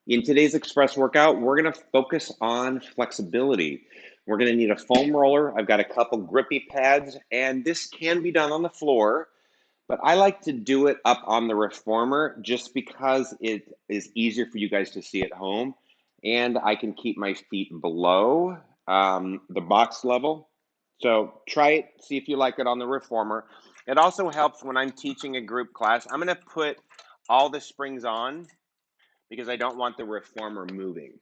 In today's express workout, we're going to focus on flexibility. We're going to need a foam roller. I've got a couple grippy pads, and this can be done on the floor, but I like to do it up on the reformer just because it is easier for you guys to see at home, and I can keep my feet below the box level. So try it, see if you like it on the reformer. It also helps when I'm teaching a group class. I'm going to put all the springs on because I don't want the reformer moving.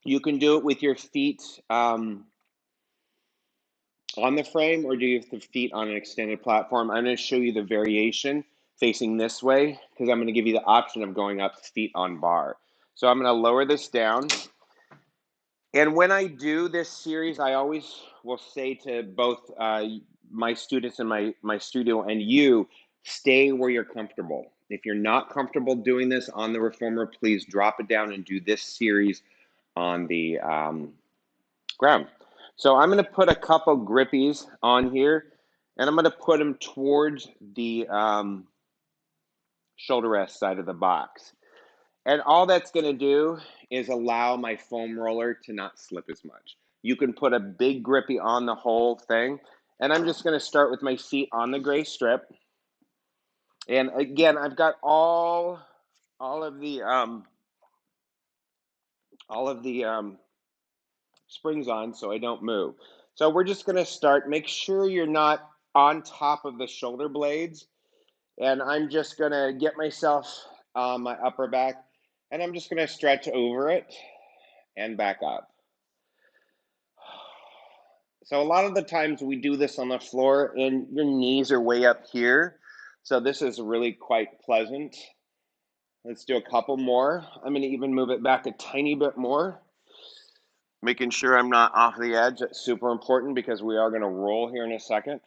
You can do it with your feet on the frame, or do you have the feet on an extended platform? I'm going to show you the variation facing this way because I'm going to give you the option of going up feet on bar. So I'm going to lower this down. And when I do this series, I always will say to both my students in my studio and you, stay where you're comfortable. If you're not comfortable doing this on the reformer, please drop it down and do this series on the ground. So I'm going to put a couple grippies on here, and I'm going to put them towards the shoulder rest side of the box. And all that's going to do is allow my foam roller to not slip as much. You can put a big grippy on the whole thing. And I'm just going to start with my feet on the gray strip. And again, I've got all of the springs on so I don't move. So we're just going to start. Make sure you're not on top of the shoulder blades. And I'm just going to get myself on my upper back, and I'm just going to stretch over it and back up. So a lot of the times we do this on the floor and your knees are way up here. So this is really quite pleasant. Let's do a couple more. I'm going to even move it back a tiny bit more, making sure I'm not off the edge. That's super important because we are going to roll here in a second.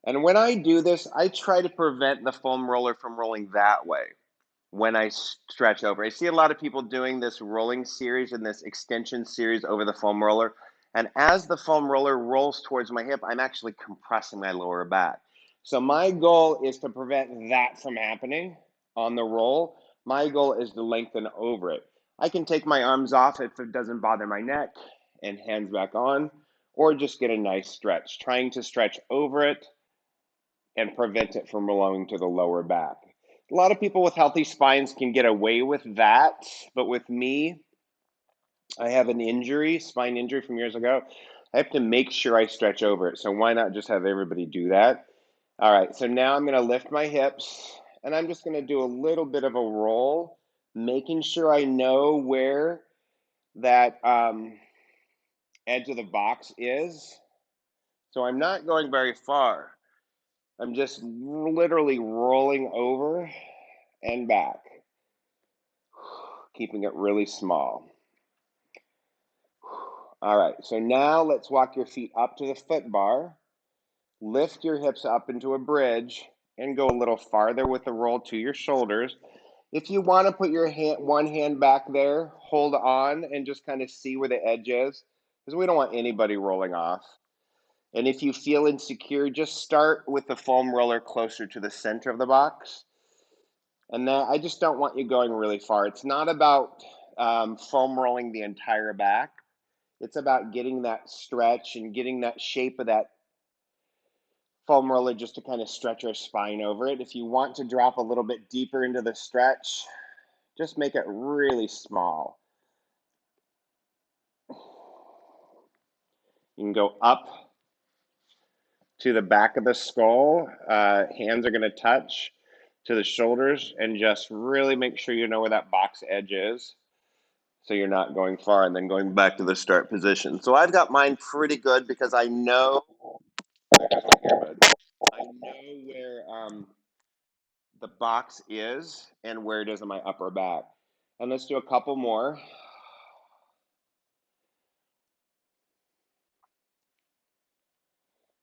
And when I do this, I try to prevent the foam roller from rolling that way when I stretch over. I see a lot of people doing this rolling series and this extension series over the foam roller. And as the foam roller rolls towards my hip, I'm actually compressing my lower back. So my goal is to prevent that from happening on the roll. My goal is to lengthen over it. I can take my arms off if it doesn't bother my neck and hands back on, or just get a nice stretch, trying to stretch over it and prevent it from belonging to the lower back. A lot of people with healthy spines can get away with that, but with me, I have an injury, spine injury from years ago. I have to make sure I stretch over it. So why not just have everybody do that? All right, so now I'm going to lift my hips, and I'm just going to do a little bit of a roll, making sure I know where that edge of the box is. So I'm not going very far. I'm just literally rolling over and back, keeping it really small. All right, so now let's walk your feet up to the foot bar, lift your hips up into a bridge, and go a little farther with the roll to your shoulders. If you want to put your one hand back there, hold on and just kind of see where the edge is, because we don't want anybody rolling off. And if you feel insecure, just start with the foam roller closer to the center of the box. And then I just don't want you going really far. It's not about foam rolling the entire back. It's about getting that stretch and getting that shape of that foam roller just to kind of stretch our spine over it. If you want to drop a little bit deeper into the stretch, just make it really small. You can go up to the back of the skull. Hands are going to touch to the shoulders, and just really make sure you know where that box edge is, so you're not going far and then going back to the start position. So I've got mine pretty good because I know where the box is and where it is in my upper back. And let's do a couple more.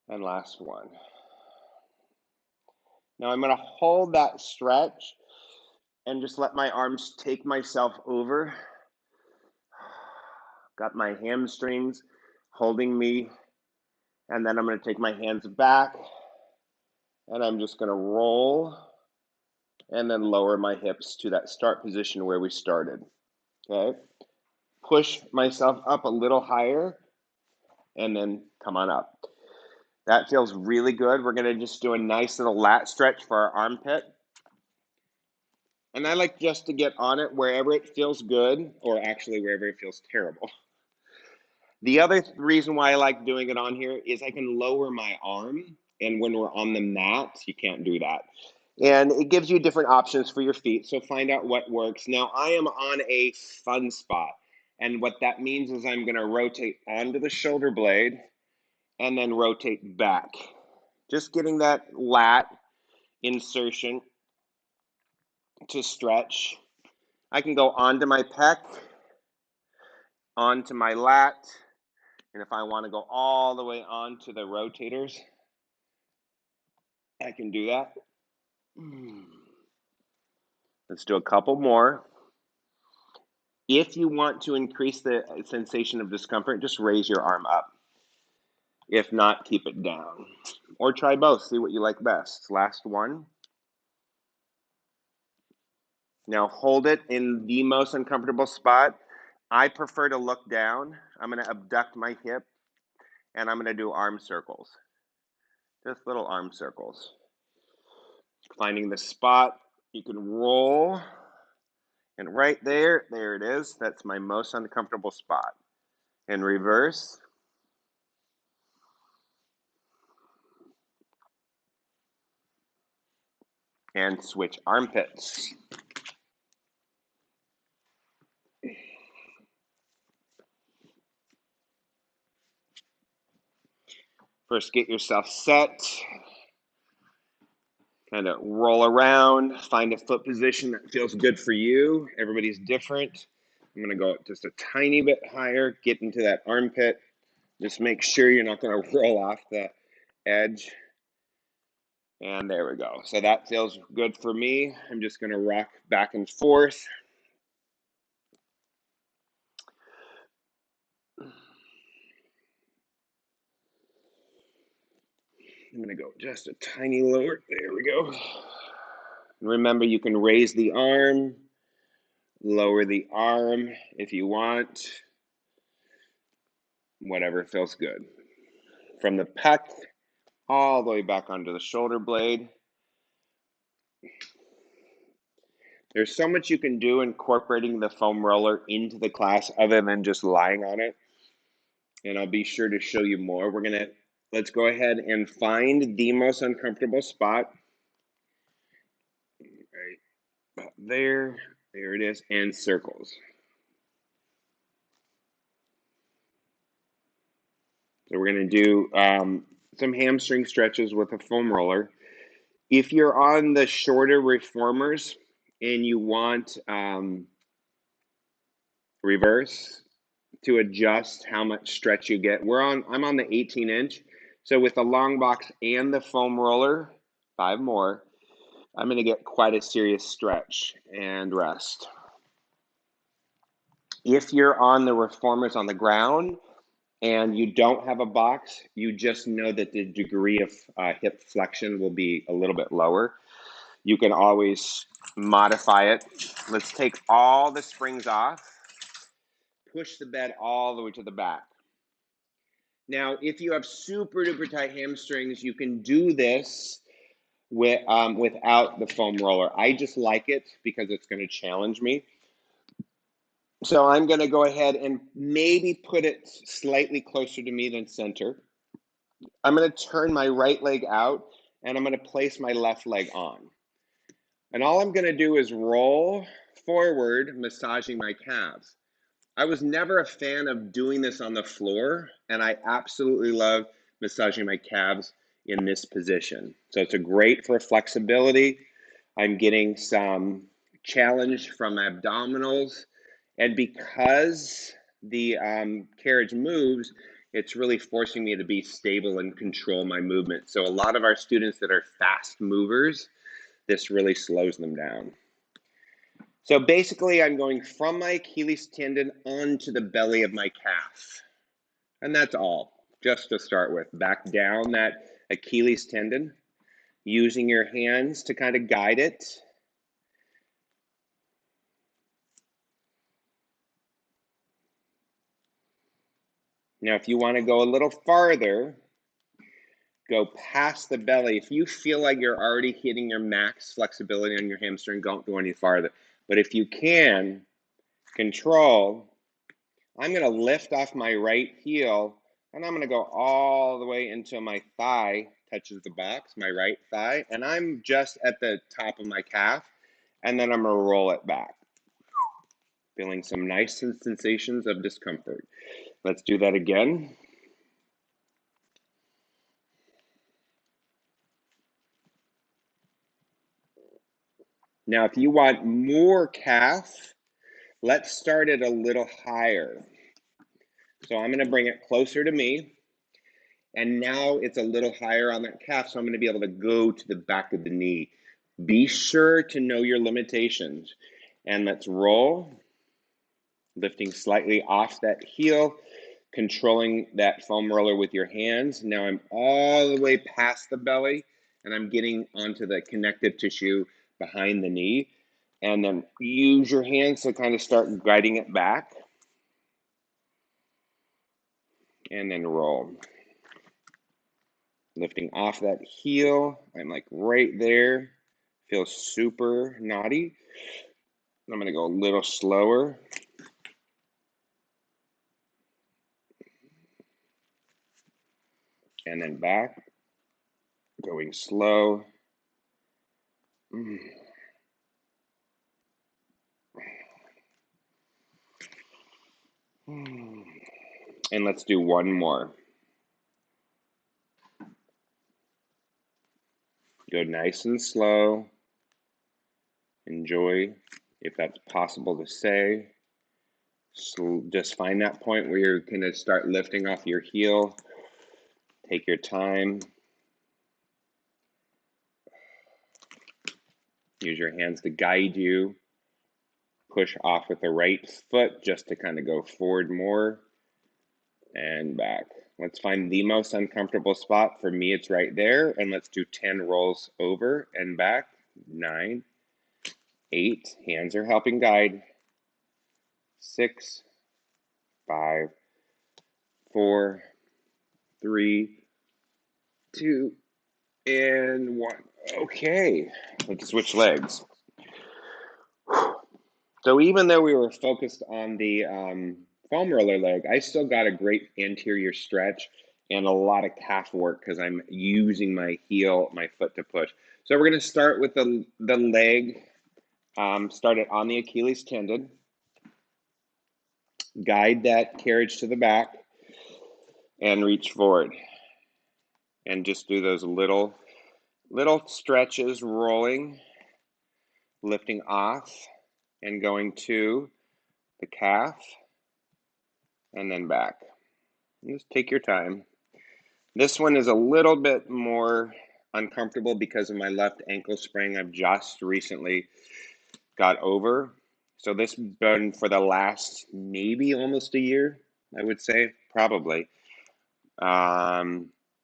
And last one. Now I'm going to hold that stretch and just let my arms take myself over. Got my hamstrings holding me. And then I'm going to take my hands back and I'm just going to roll and then lower my hips to that start position where we started. Okay, push myself up a little higher and then come on up. That feels really good. We're gonna just do a nice little lat stretch for our armpit. And I like just to get on it wherever it feels good, or actually wherever it feels terrible. The other reason why I like doing it on here is I can lower my arm, and when we're on the mat, you can't do that. And it gives you different options for your feet, so find out what works. Now, I am on a fun spot, and what that means is I'm gonna rotate onto the shoulder blade and then rotate back. Just getting that lat insertion to stretch. I can go onto my pec, onto my lat, and if I want to go all the way onto the rotators, I can do that. Let's do a couple more. If you want to increase the sensation of discomfort, just raise your arm up. If not, keep it down. Or try both, see what you like best. Last one. Now hold it in the most uncomfortable spot. I prefer to look down. I'm going to abduct my hip, and I'm going to do arm circles. Just little arm circles. Finding the spot, you can roll, and right there, there it is. That's my most uncomfortable spot. In reverse. And switch armpits. First, get yourself set. Kind of roll around, find a foot position that feels good for you. Everybody's different. I'm going to go just a tiny bit higher, get into that armpit. Just make sure you're not going to roll off the edge. And there we go. So that feels good for me. I'm just going to rock back and forth. I'm going to go just a tiny lower. There we go. And remember, you can raise the arm, lower the arm if you want. Whatever feels good. From the pec all the way back onto the shoulder blade. There's so much you can do incorporating the foam roller into the class other than just lying on it. And I'll be sure to show you more. Let's go ahead and find the most uncomfortable spot. Right about there it is, and circles. So we're going to do some hamstring stretches with a foam roller. If you're on the shorter reformers and you want reverse to adjust how much stretch you get, I'm on the 18-inch. So with the long box and the foam roller, 5 more, I'm going to get quite a serious stretch and rest. If you're on the reformers on the ground and you don't have a box, you just know that the degree of hip flexion will be a little bit lower. You can always modify it. Let's take all the springs off. Push the bed all the way to the back. Now, if you have super duper tight hamstrings, you can do this without the foam roller. I just like it because it's going to challenge me. So I'm going to go ahead and maybe put it slightly closer to me than center. I'm going to turn my right leg out, and I'm going to place my left leg on. And all I'm going to do is roll forward, massaging my calves. I was never a fan of doing this on the floor, and I absolutely love massaging my calves in this position. So it's great for flexibility. I'm getting some challenge from abdominals, and because the carriage moves, it's really forcing me to be stable and control my movement. So a lot of our students that are fast movers, this really slows them down. So basically, I'm going from my Achilles tendon onto the belly of my calf. And that's all, just to start with. Back down that Achilles tendon, using your hands to kind of guide it. Now, if you want to go a little farther, go past the belly. If you feel like you're already hitting your max flexibility on your hamstring, don't go any farther. But if you can control, I'm going to lift off my right heel and I'm going to go all the way until my thigh touches the box, my right thigh, and I'm just at the top of my calf, and then I'm going to roll it back, feeling some nice sensations of discomfort. Let's do that again. Now, if you want more calf, let's start it a little higher. So I'm going to bring it closer to me. And now it's a little higher on that calf, so I'm going to be able to go to the back of the knee. Be sure to know your limitations. And let's roll, lifting slightly off that heel, controlling that foam roller with your hands. Now I'm all the way past the belly, and I'm getting onto the connective tissue behind the knee. And then use your hands to kind of start guiding it back. And then roll. Lifting off that heel. I'm like right there. Feels super naughty. I'm going to go a little slower. And then back. Going slow. And let's do one more. Go nice and slow. Enjoy, if that's possible to say. So just find that point where you're going to start lifting off your heel. Take your time. Use your hands to guide you. Push off with the right foot just to kind of go forward more. And back. Let's find the most uncomfortable spot. For me, it's right there. And let's do 10 rolls over and back. 9, 8. Hands are helping guide. 6, 5, 4, 3, 2, and 1. Okay, let's switch legs. So even though we were focused on the foam roller leg, I still got a great anterior stretch and a lot of calf work because I'm using my heel, my foot to push. So we're going to start with the leg, start it on the Achilles tendon, guide that carriage to the back, and reach forward. And just do those little stretches, rolling, lifting off, and going to the calf, and then back. Just take your time. This one is a little bit more uncomfortable because of my left ankle sprain I've just recently got over. So this has been for the last maybe almost a year, I would say, probably.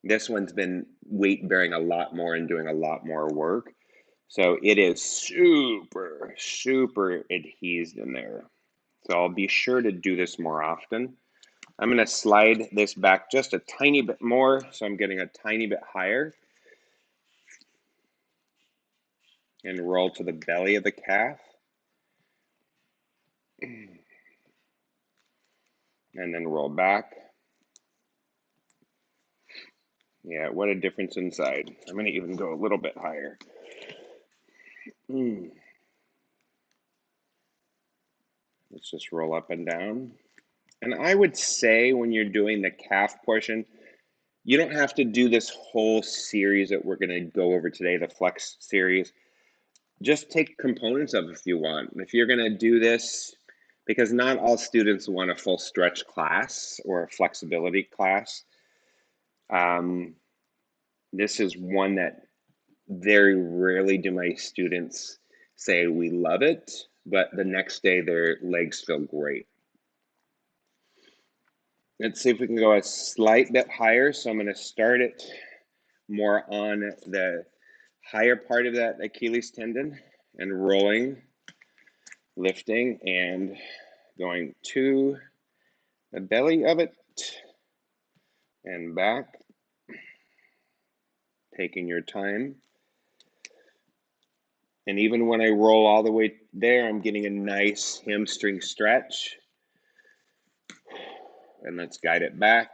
This one's been weight bearing a lot more and doing a lot more work. So it is super, super adhesed in there. So I'll be sure to do this more often. I'm going to slide this back just a tiny bit more, so I'm getting a tiny bit higher. And roll to the belly of the calf. And then roll back. Yeah, what a difference inside. I'm going to even go a little bit higher. Let's just roll up and down. And I would say when you're doing the calf portion, you don't have to do this whole series that we're going to go over today, the flex series. Just take components of it if you want. If you're going to do this, because not all students want a full stretch class or a flexibility class. This is one that very rarely do my students say we love it, but the next day their legs feel great. Let's see if we can go a slight bit higher. So I'm going to start it more on the higher part of that Achilles tendon and rolling, lifting, and going to the belly of it and back. Taking your time. And even when I roll all the way there, I'm getting a nice hamstring stretch. And let's guide it back.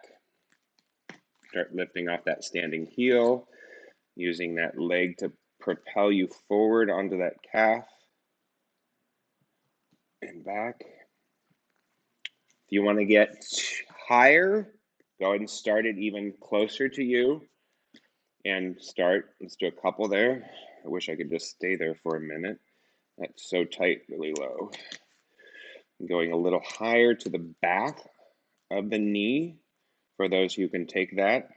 Start lifting off that standing heel, using that leg to propel you forward onto that calf and back. If you want to get higher, go ahead and start it even closer to you and start. Let's do a couple there. I wish I could just stay there for a minute. That's so tight, really low. Going a little higher to the back of the knee for those who can take that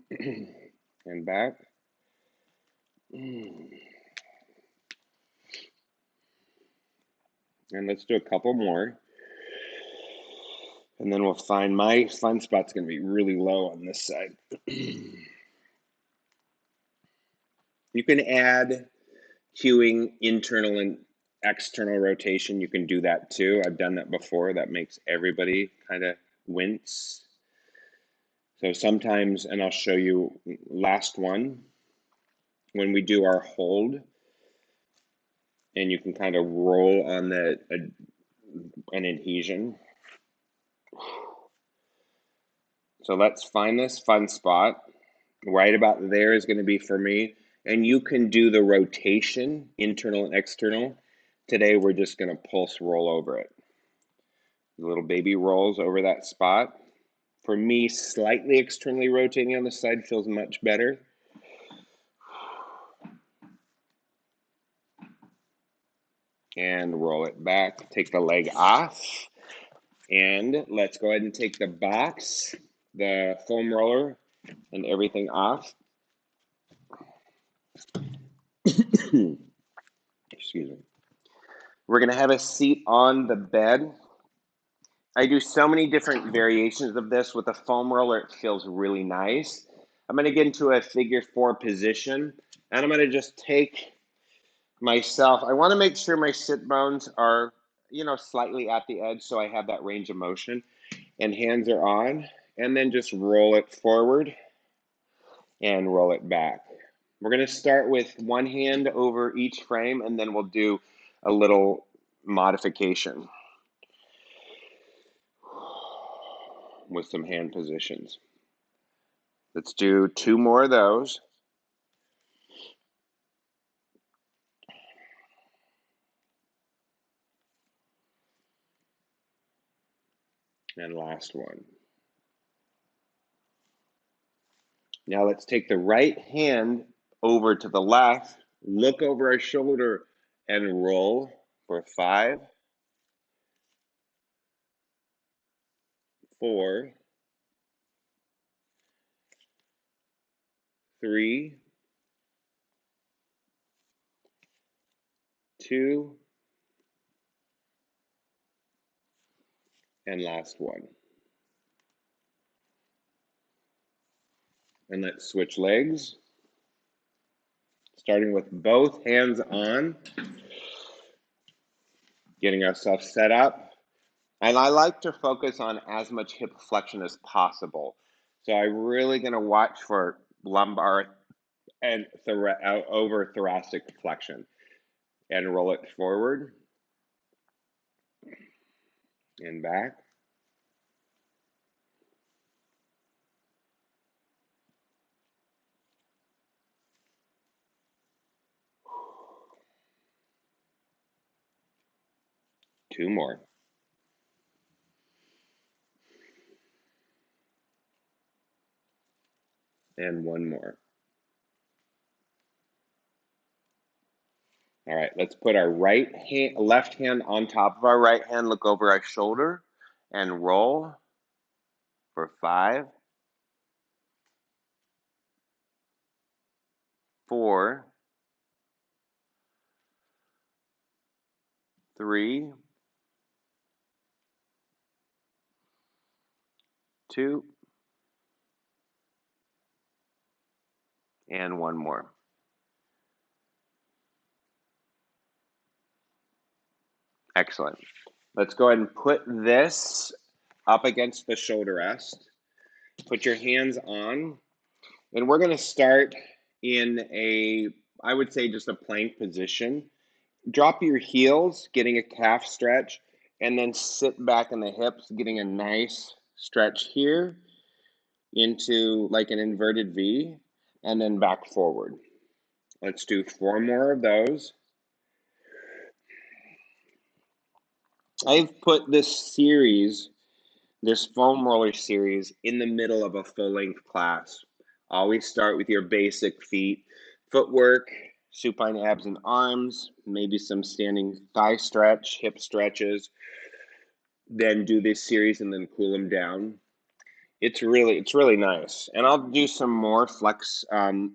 and back. And let's do a couple more. And then we'll find my fun spot's going to be really low on this side. You can add cueing internal and external rotation. You can do that too. I've done that before. That makes everybody kind of wince. So sometimes, and I'll show you last one, when we do our hold, and you can kind of roll on an adhesion. So let's find this fun spot. Right about there is going to be for me. And you can do the rotation, internal and external. Today we're just going to pulse roll over it. The little baby rolls over that spot. For me, slightly externally rotating on the side feels much better. And roll it back. Take the leg off. And let's go ahead and take the box, the foam roller, and everything off. Excuse me. We're going to have a seat on the bed. I do so many different variations of this. With a foam roller, it feels really nice. I'm going to get into a figure 4 position, and I'm going to just take myself. I want to make sure my sit bones are, slightly at the edge so I have that range of motion, and hands are on, and then just roll it forward and roll it back. We're going to start with one hand over each frame, and then we'll do a little modification with some hand positions. Let's do 2 more of those. And last one. Now let's take the right hand over to the left, look over our shoulder, and roll for 5, 4, 3, 2, and last one. And let's switch legs, starting with both hands on, getting ourselves set up. And I like to focus on as much hip flexion as possible. So I'm really going to watch for lumbar and over thoracic flexion. And roll it forward and back. Two more. And one more. All right, let's put our left hand on top of our right hand, look over our shoulder, and roll for 5, 4, 3, 2, and one more. Excellent. Let's go ahead and put this up against the shoulder rest. Put your hands on, and we're going to start in I would say just a plank position. Drop your heels, getting a calf stretch, and then sit back in the hips, getting a nice stretch here into like an inverted V, and then back forward. Let's do 4 more of those. I've put this foam roller series, in the middle of a full-length class. Always start with your basic footwork, supine abs and arms, maybe some standing thigh stretch, hip stretches. Then do this series and then cool them down. It's really nice. And I'll do some more flex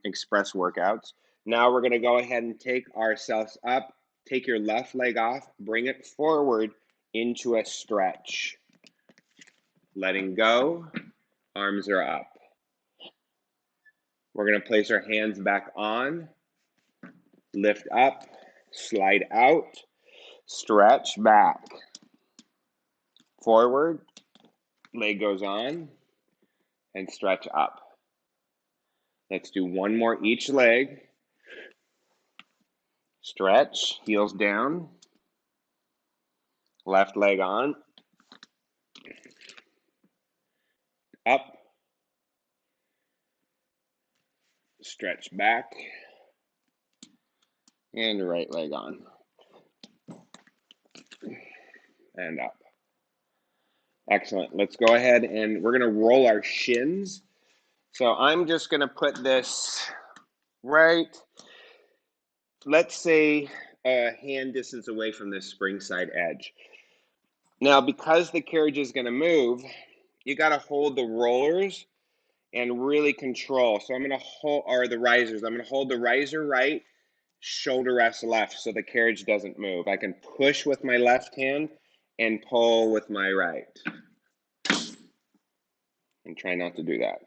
express workouts. Now we're going to go ahead and take ourselves up. Take your left leg off, bring it forward into a stretch. Letting go, arms are up. We're going to place our hands back on, lift up, slide out, stretch back. Forward, leg goes on, and stretch up. Let's do 1 more each leg. Stretch, heels down, left leg on, up, stretch back, and right leg on, and up. Excellent. Let's go ahead and we're going to roll our shins. So I'm just going to put this right, let's say a hand distance away from this spring side edge. Now, because the carriage is going to move, you got to hold the rollers and really control. So I'm going to hold, or the risers, I'm going to hold the riser right, shoulder rest left, so the carriage doesn't move. I can push with my left hand and pull with my right. And try not to do that.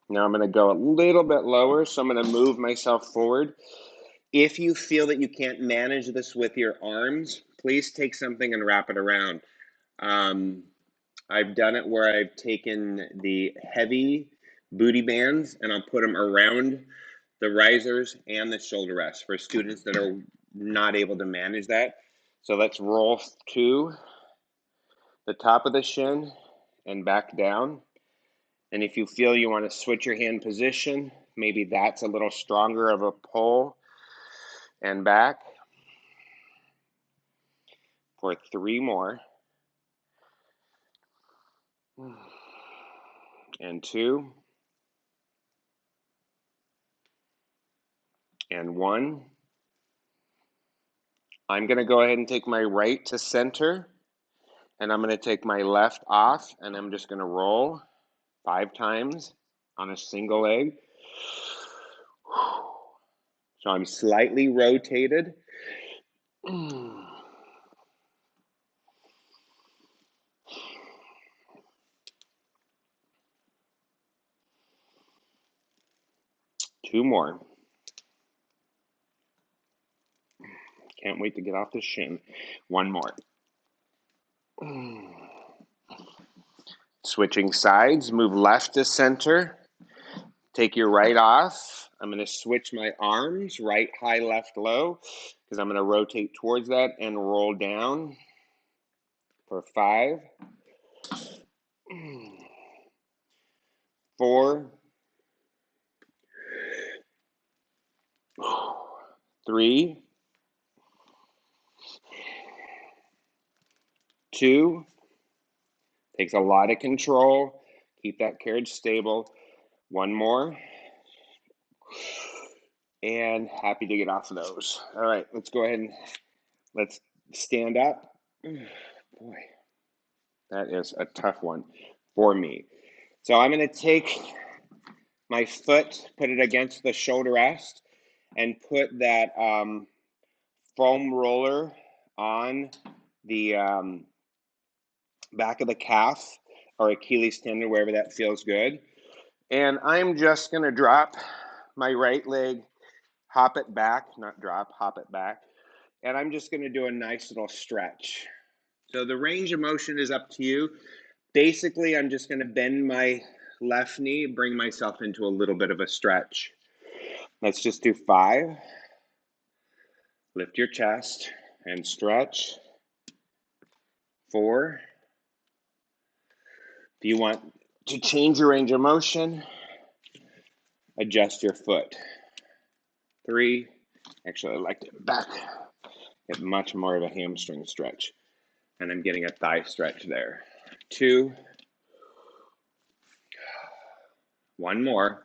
Now I'm going to go a little bit lower, so I'm going to move myself forward. If you feel that you can't manage this with your arms, please take something and wrap it around. I've done it where I've taken the heavy booty bands and I'll put them around the risers and the shoulder rests for students that are not able to manage that. So let's roll to the top of the shin and back down. And if you feel you want to switch your hand position, maybe that's a little stronger of a pull and back for 3 more. And 2. And 1. I'm going to go ahead and take my right to center, and I'm going to take my left off, and I'm just going to roll 5 times on a single leg. So I'm slightly rotated. 2 more. Can't wait to get off the shin. 1 more. Switching sides, move left to center. Take your right off. I'm going to switch my arms, right high, left low, because I'm going to rotate towards that and roll down for 5, 4, 3, 2. Takes a lot of control. Keep that carriage stable. 1 more. And happy to get off of those. All right, let's go ahead and let's stand up. Boy, that is a tough one for me. So I'm going to take my foot, put it against the shoulder rest, and put that foam roller on the back of the calf or Achilles tendon, wherever that feels good. And I'm just going to drop my right leg, hop it back, not drop, hop it back, and I'm just going to do a nice little stretch. So the range of motion is up to you. Basically, I'm just going to bend my left knee, bring myself into a little bit of a stretch. Let's just do 5. Lift your chest and stretch. 4. If you want to change your range of motion, adjust your foot. 3. Actually, I like to back, get much more of a hamstring stretch. And I'm getting a thigh stretch there. 2. 1 more.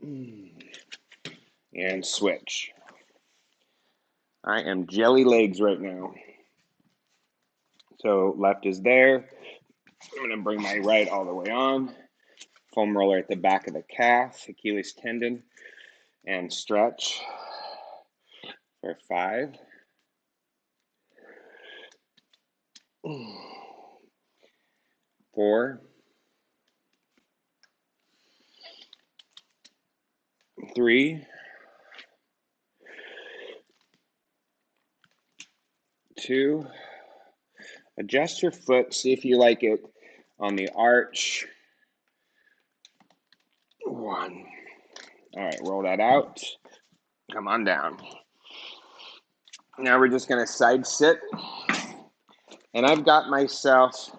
And switch. I am jelly legs right now. So left is there. I'm going to bring my right all the way on. Foam roller at the back of the calf, Achilles tendon, and stretch for 5. 4. 3. 2. Adjust your foot, see if you like it on the arch. 1. All right, roll that out. Come on down. Now we're just going to side sit. And I've got myself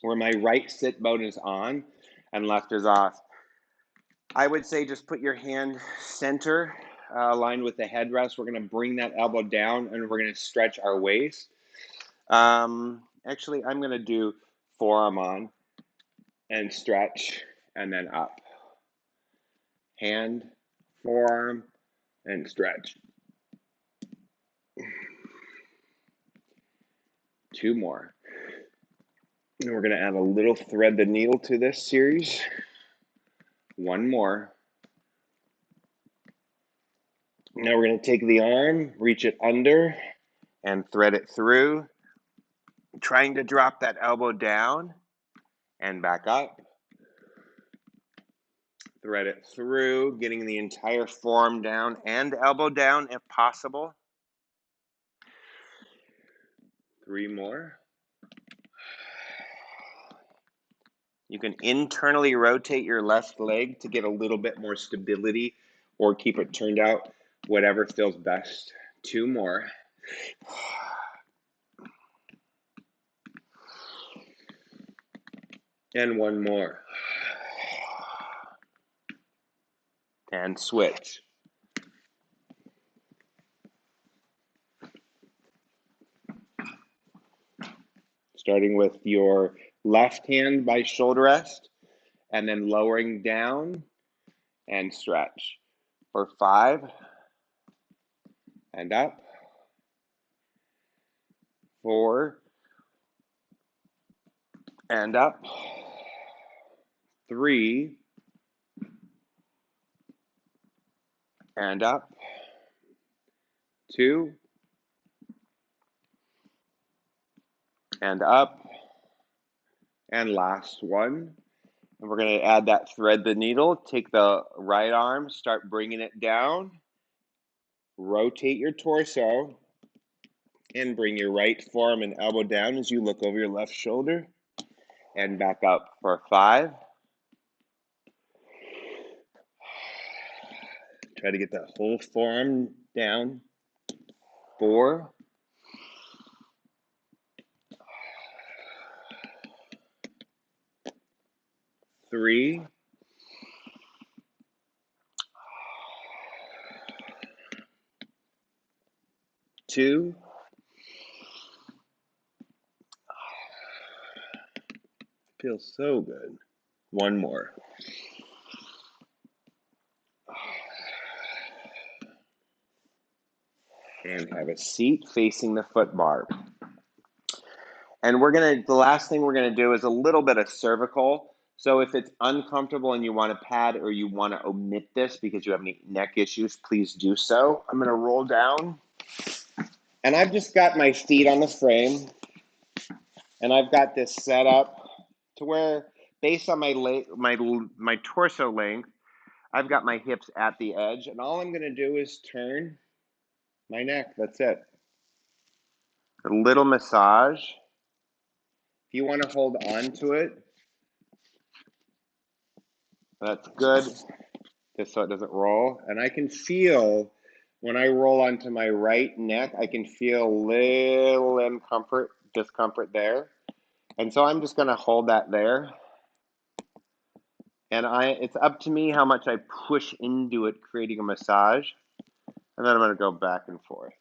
where my right sit bone is on and left is off. I would say just put your hand center aligned with the headrest. We're going to bring that elbow down and we're going to stretch our waist. Actually, I'm going to do forearm on and stretch and then up. Hand, forearm, and stretch. 2 more. And we're going to add a little thread the needle to this series. 1 more. Now we're going to take the arm, reach it under, and thread it through, trying to drop that elbow down and back up. Thread it through, getting the entire forearm down and elbow down if possible. 3 more. You can internally rotate your left leg to get a little bit more stability or keep it turned out, whatever feels best. 2 more. And 1 more. And switch. Starting with your left hand by shoulder rest, and then lowering down and stretch for 5 and up. 4 and up. 3 and up. 2 and up. And last one. And we're going to add that thread the needle. Take the right arm, start bringing it down. Rotate your torso and bring your right forearm and elbow down as you look over your left shoulder and back up for 5. Try to get that whole forearm down. 4. 3. 2. Feels so good. 1 more. And have a seat facing the foot bar. And the last thing we're gonna do is a little bit of cervical. So if it's uncomfortable and you want to pad or you want to omit this because you have any neck issues, please do so. I'm gonna roll down. And I've just got my feet on the frame. And I've got this set up to where, based on my torso length, I've got my hips at the edge. And all I'm gonna do is turn my neck. That's it. A little massage. If you want to hold on to it, that's good, just so it doesn't roll. And I can feel when I roll onto my right neck, I can feel little discomfort there. And so I'm just going to hold that there. And it's up to me how much I push into it, creating a massage. And then I'm going to go back and forth.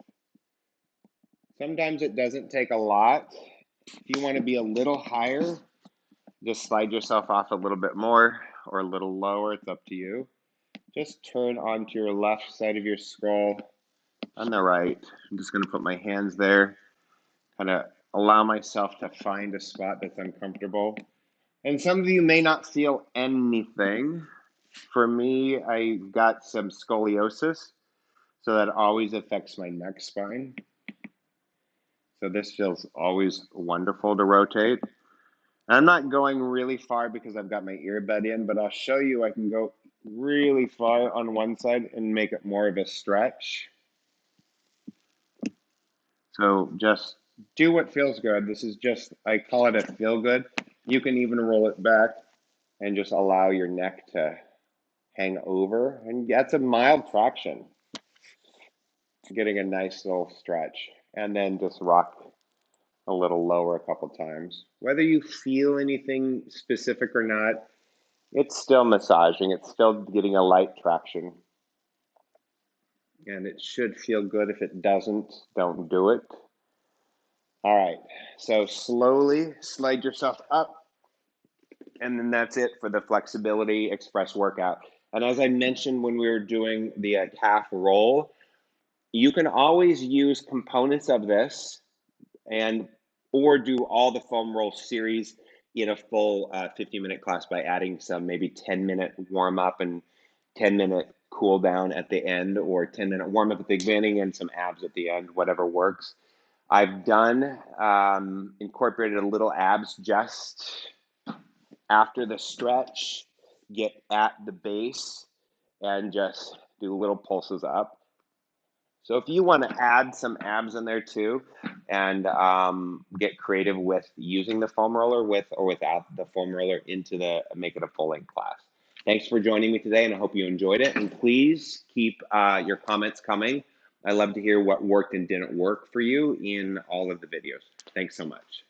Sometimes it doesn't take a lot. If you want to be a little higher, just slide yourself off a little bit more or a little lower. It's up to you. Just turn onto your left side of your skull on the right. I'm just going to put my hands there, kind of allow myself to find a spot that's uncomfortable. And some of you may not feel anything. For me, I got some scoliosis, so that always affects my neck spine. So this feels always wonderful to rotate. I'm not going really far because I've got my earbud in, but I'll show you I can go really far on one side and make it more of a stretch. So just do what feels good. This is just, I call it a feel good. You can even roll it back and just allow your neck to hang over. And that's a mild traction. Getting a nice little stretch. And then just rock a little lower a couple times. Whether you feel anything specific or not, it's still massaging. It's still getting a light traction. And it should feel good. If it doesn't, don't do it. All right, so slowly slide yourself up, and then that's it for the Flexibility Express workout. And as I mentioned when we were doing the calf roll, you can always use components of this and or do all the foam roll series in a full 50-minute class by adding some maybe 10-minute warm up and 10-minute cool down at the end, or 10-minute warm up at the beginning and some abs at the end, whatever works. I've done incorporated a little abs just after the stretch, get at the base and just do little pulses up. So if you want to add some abs in there too, and get creative with using the foam roller with or without the foam roller make it a full length class. Thanks for joining me today, and I hope you enjoyed it. And please keep your comments coming. I love to hear what worked and didn't work for you in all of the videos. Thanks so much.